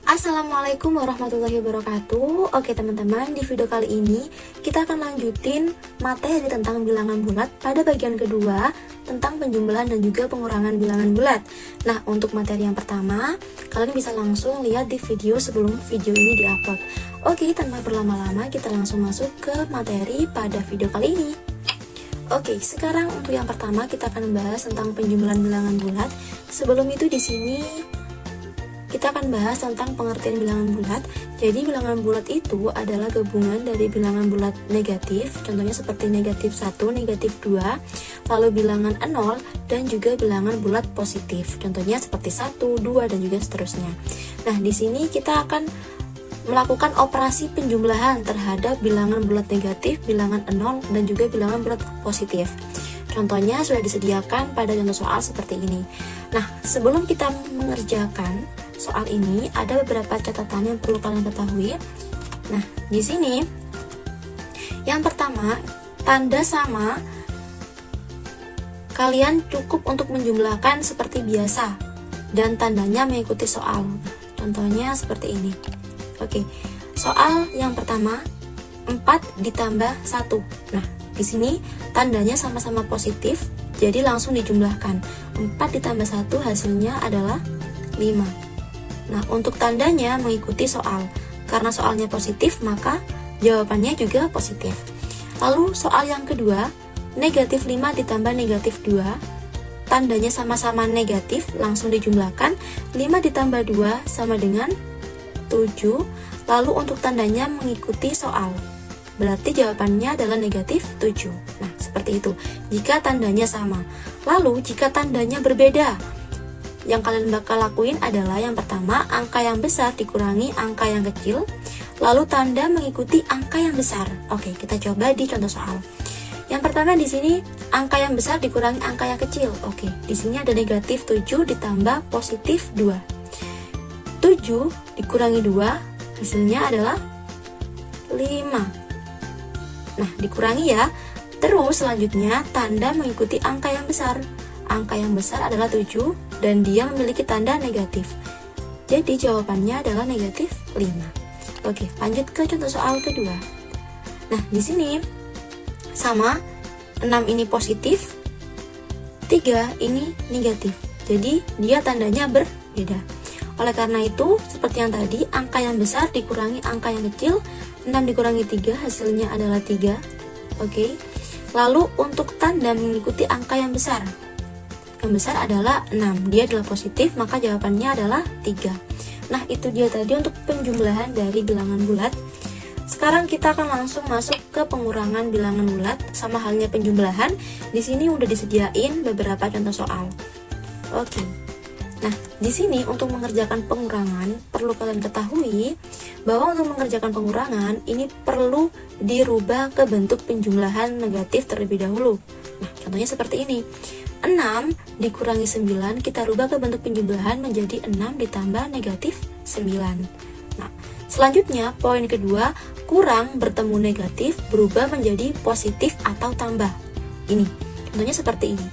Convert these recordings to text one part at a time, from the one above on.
Assalamualaikum warahmatullahi wabarakatuh. Oke teman-teman, di video kali ini kita akan lanjutin materi tentang bilangan bulat pada bagian kedua tentang penjumlahan dan juga pengurangan bilangan bulat. Nah, untuk materi yang pertama, kalian bisa langsung lihat di video sebelum video ini diupload. Oke, tanpa berlama-lama kita langsung masuk ke materi pada video kali ini. Oke, sekarang untuk yang pertama kita akan membahas tentang penjumlahan bilangan bulat. Sebelum itu di sini kita akan bahas tentang pengertian bilangan bulat. Jadi bilangan bulat itu adalah gabungan dari bilangan bulat negatif, contohnya seperti negatif 1, negatif 2, lalu bilangan 0, dan juga bilangan bulat positif, contohnya seperti 1, 2, dan juga seterusnya. Nah, di sini kita akan melakukan operasi penjumlahan terhadap bilangan bulat negatif, bilangan 0, dan juga bilangan bulat positif. Contohnya sudah disediakan pada contoh soal seperti ini. Nah, sebelum kita mengerjakan soal ini, ada beberapa catatan yang perlu kalian ketahui. Nah, di sini yang pertama, tanda sama kalian cukup untuk menjumlahkan seperti biasa dan tandanya mengikuti soal. Contohnya seperti ini. Oke, soal yang pertama 4 ditambah 1. Nah, di sini tandanya sama-sama positif, jadi langsung dijumlahkan. 4 ditambah 1 hasilnya adalah 5. Nah, untuk tandanya mengikuti soal. Karena soalnya positif, maka jawabannya juga positif. Lalu soal yang kedua, negatif 5 ditambah negatif 2. Tandanya sama-sama negatif, langsung dijumlahkan. 5 ditambah 2 sama dengan 7. Lalu untuk tandanya mengikuti soal. Berarti jawabannya adalah negatif 7. Nah, seperti itu. Jika tandanya sama. Lalu, jika tandanya berbeda, yang kalian bakal lakuin adalah yang pertama, angka yang besar dikurangi angka yang kecil, lalu tanda mengikuti angka yang besar. Oke, kita coba di contoh soal. Yang pertama di sini, angka yang besar dikurangi angka yang kecil. Oke, di sini ada negatif 7 ditambah positif 2. 7 dikurangi 2, hasilnya adalah 5. Nah, dikurangi ya. Terus selanjutnya, tanda mengikuti angka yang besar. Angka yang besar adalah 7 dan dia memiliki tanda negatif. Jadi jawabannya adalah negatif 5. Oke, lanjut ke contoh soal kedua. Nah, di sini sama 6 ini positif, 3 ini negatif. Jadi dia tandanya berbeda. Oleh karena itu, seperti yang tadi, angka yang besar dikurangi angka yang kecil, 6 dikurangi 3 hasilnya adalah 3. Oke. Lalu untuk tanda mengikuti angka yang besar. Yang besar adalah 6, dia adalah positif, maka jawabannya adalah 3. Nah, itu dia tadi untuk penjumlahan dari bilangan bulat. Sekarang kita akan langsung masuk ke pengurangan bilangan bulat. Sama halnya penjumlahan, di sini udah disediain beberapa contoh soal. Oke. Nah, di sini untuk mengerjakan pengurangan, perlu kalian ketahui bahwa untuk mengerjakan pengurangan, ini perlu dirubah ke bentuk penjumlahan negatif terlebih dahulu. Nah, contohnya seperti ini. 6 dikurangi 9, kita rubah ke bentuk penjumlahan menjadi 6 ditambah negatif 9. Nah, selanjutnya poin kedua, kurang bertemu negatif berubah menjadi positif atau tambah. Ini, contohnya seperti ini.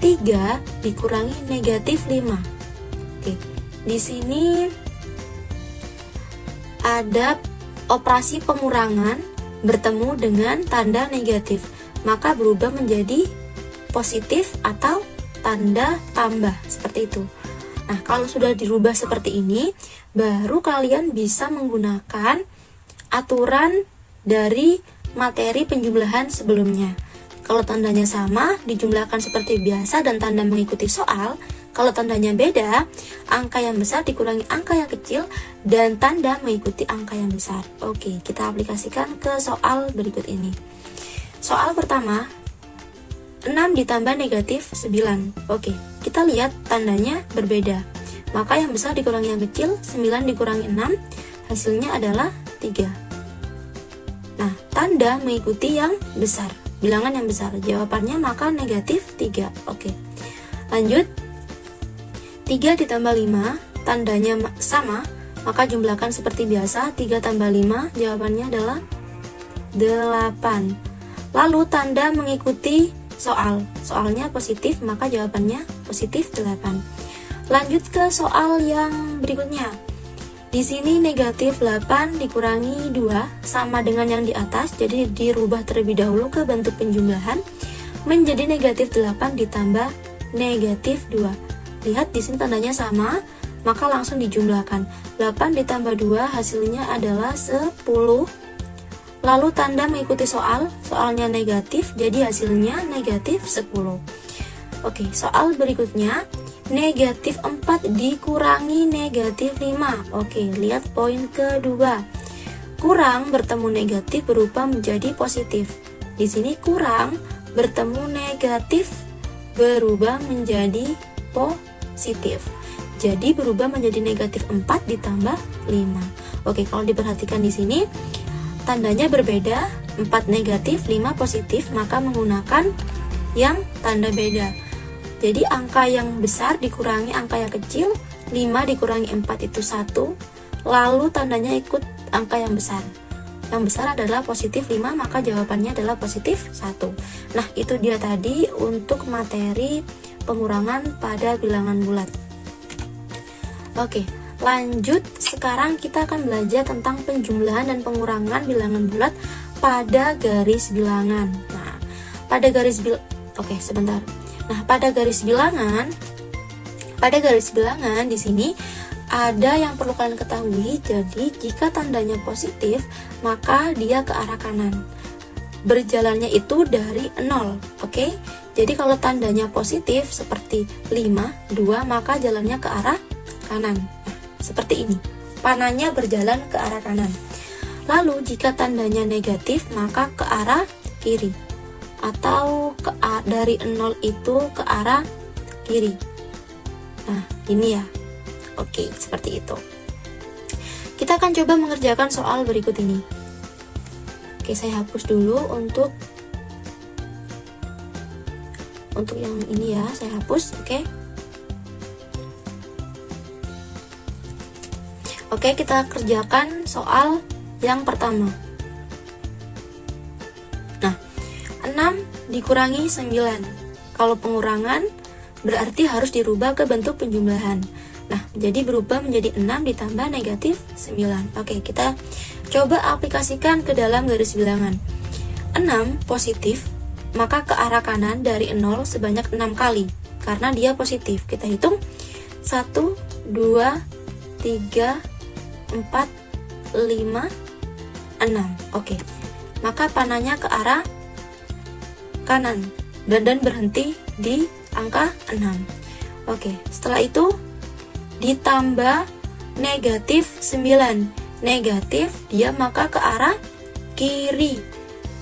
3 dikurangi negatif 5. Oke, di sini ada operasi pengurangan bertemu dengan tanda negatif, maka berubah menjadi positif atau tanda tambah, seperti itu. Nah, kalau sudah dirubah seperti ini, baru kalian bisa menggunakan aturan dari materi penjumlahan sebelumnya. Kalau tandanya sama, dijumlahkan seperti biasa dan tanda mengikuti soal. Kalau tandanya beda, angka yang besar dikurangi angka yang kecil dan tanda mengikuti angka yang besar. Oke, kita aplikasikan ke soal berikut ini. Soal pertama, 6 ditambah negatif 9. Oke, kita lihat tandanya berbeda. Maka yang besar dikurangi yang kecil, 9 dikurangi 6, hasilnya adalah 3. Nah, tanda mengikuti yang besar, bilangan yang besar. Jawabannya maka negatif 3. Oke, lanjut. 3 ditambah 5, tandanya sama, maka jumlahkan seperti biasa. 3 tambah 5, jawabannya adalah 8. Lalu tanda mengikuti soalnya positif, maka jawabannya positif 8. Lanjut ke soal yang berikutnya. Di sini negatif 8 dikurangi 2 sama dengan yang di atas, jadi dirubah terlebih dahulu ke bentuk penjumlahan menjadi negatif 8 ditambah negatif 2. Lihat di sini tandanya sama, maka langsung dijumlahkan. 8 ditambah 2 hasilnya adalah 10. Lalu tanda mengikuti soalnya negatif, jadi hasilnya negatif 10. Oke, soal berikutnya. Negatif 4 dikurangi negatif 5. Oke, lihat poin kedua. Kurang bertemu negatif berubah menjadi positif. Di sini kurang bertemu negatif berubah menjadi positif. Jadi berubah menjadi negatif 4 ditambah 5. Oke, kalau diperhatikan di sini tandanya berbeda, 4 negatif, 5 positif, maka menggunakan yang tanda beda. Jadi angka yang besar dikurangi angka yang kecil, 5 dikurangi 4 itu 1, lalu tandanya ikut angka yang besar. Yang besar adalah positif 5, maka jawabannya adalah positif 1. Nah, itu dia tadi untuk materi pengurangan pada bilangan bulat. Oke, lanjut. Sekarang kita akan belajar tentang penjumlahan dan pengurangan bilangan bulat pada garis bilangan. Nah, pada garis sebentar. Nah, pada garis bilangan di sini ada yang perlu kalian ketahui. Jadi, jika tandanya positif, maka dia ke arah kanan. Berjalannya itu dari 0, oke? Jadi, kalau tandanya positif seperti 5, 2, maka jalannya ke arah kanan. Nah, seperti ini. Panahnya berjalan ke arah kanan. Lalu, jika tandanya negatif, maka ke arah kiri. Atau dari 0 itu ke arah kiri. Nah, ini ya. Oke, seperti itu. Kita akan coba mengerjakan soal berikut ini. Oke, saya hapus dulu untuk yang ini ya, saya hapus, oke. Oke, kita kerjakan soal yang pertama. 6 dikurangi 9. Kalau pengurangan berarti harus dirubah ke bentuk penjumlahan. Nah, jadi berubah menjadi 6 ditambah negatif 9. Oke, kita coba aplikasikan ke dalam garis bilangan. 6 positif, maka ke arah kanan dari 0 sebanyak 6 kali. Karena dia positif. Kita hitung 1, 2, 3, 4, 5, 6. Oke, maka panahnya ke arah kanan dan berhenti di angka 6. Oke, setelah itu ditambah negatif 9. Negatif dia maka ke arah kiri.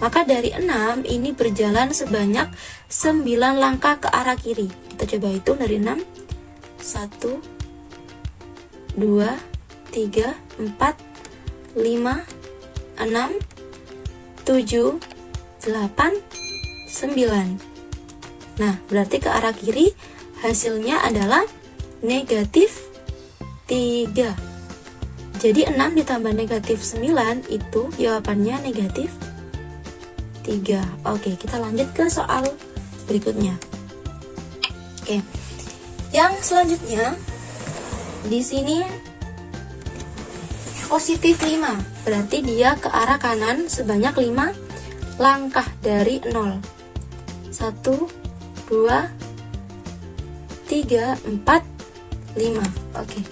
Maka dari 6 ini berjalan sebanyak 9 langkah ke arah kiri. Kita coba hitung dari 6. 1 2 3 4 5 6 7 8 9. Nah, berarti ke arah kiri hasilnya adalah negatif 3. Jadi 6 ditambah negatif 9 itu jawabannya negatif 3. Oke, kita lanjut ke soal berikutnya. Oke. Yang selanjutnya di sini positif 5. Berarti dia ke arah kanan sebanyak 5 langkah dari 0. 1, 2, 3, 4, 5. Oke.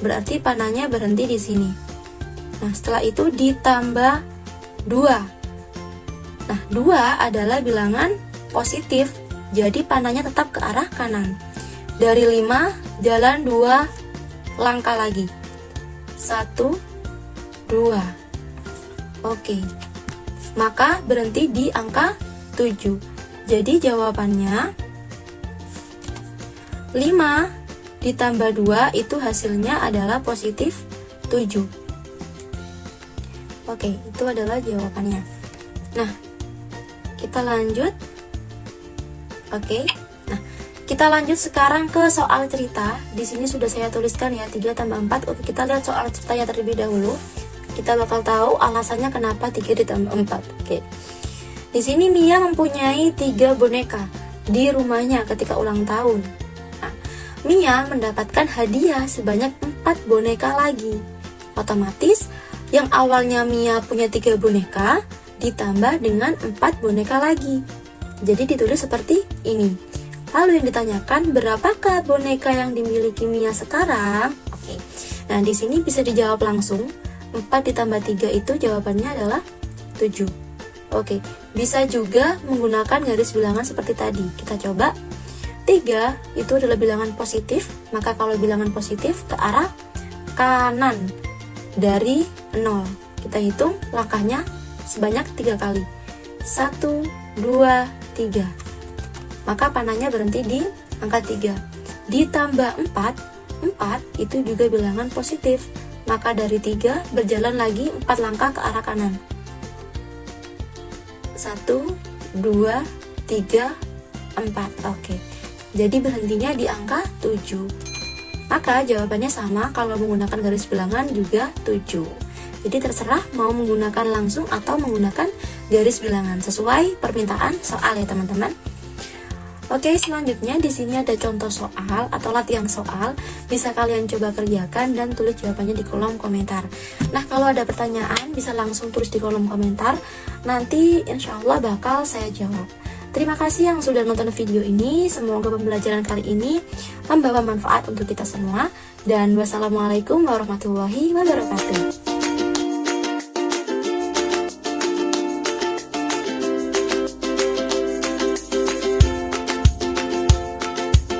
Berarti panahnya berhenti di sini. Nah, setelah itu ditambah 2. Nah, 2 adalah bilangan positif. Jadi panahnya tetap ke arah kanan. Dari 5 jalan 2 langkah lagi. 1, 2. Oke. Maka berhenti di angka 7. Jadi jawabannya 5 ditambah 2 itu hasilnya adalah positif 7. Oke, itu adalah jawabannya. Nah, kita lanjut. Oke. Nah, kita lanjut sekarang ke soal cerita. Di sini sudah saya tuliskan ya 3 tambah 4. Oke, kita lihat soal ceritanya terlebih dahulu. Kita bakal tahu alasannya kenapa 3 ditambah 4. Oke. Di sini Mia mempunyai 3 boneka di rumahnya ketika ulang tahun. Nah, Mia mendapatkan hadiah sebanyak 4 boneka lagi. Otomatis yang awalnya Mia punya 3 boneka ditambah dengan 4 boneka lagi. Jadi ditulis seperti ini. Lalu yang ditanyakan, berapakah boneka yang dimiliki Mia sekarang? Oke. Nah, di sini bisa dijawab langsung. 4 ditambah 3 itu jawabannya adalah 7. Oke, bisa juga menggunakan garis bilangan seperti tadi. Kita coba. 3 itu adalah bilangan positif, maka kalau bilangan positif ke arah kanan dari 0. Kita hitung langkahnya sebanyak 3 kali. 1, 2, 3. Maka panahnya berhenti di angka 3. Ditambah 4 itu juga bilangan positif. Maka dari 3 berjalan lagi 4 langkah ke arah kanan. 1, 2, 3, 4. Oke. Jadi berhentinya di angka 7. Maka jawabannya sama, kalau menggunakan garis bilangan juga 7. Jadi terserah mau menggunakan langsung atau menggunakan garis bilangan sesuai permintaan soal ya teman-teman. Oke, selanjutnya di sini ada contoh soal atau latihan soal. Bisa kalian coba kerjakan dan tulis jawabannya di kolom komentar. Nah, kalau ada pertanyaan bisa langsung tulis di kolom komentar. Nanti insya Allah bakal saya jawab. Terima kasih yang sudah nonton video ini. Semoga pembelajaran kali ini membawa manfaat untuk kita semua. Dan wassalamualaikum warahmatullahi wabarakatuh.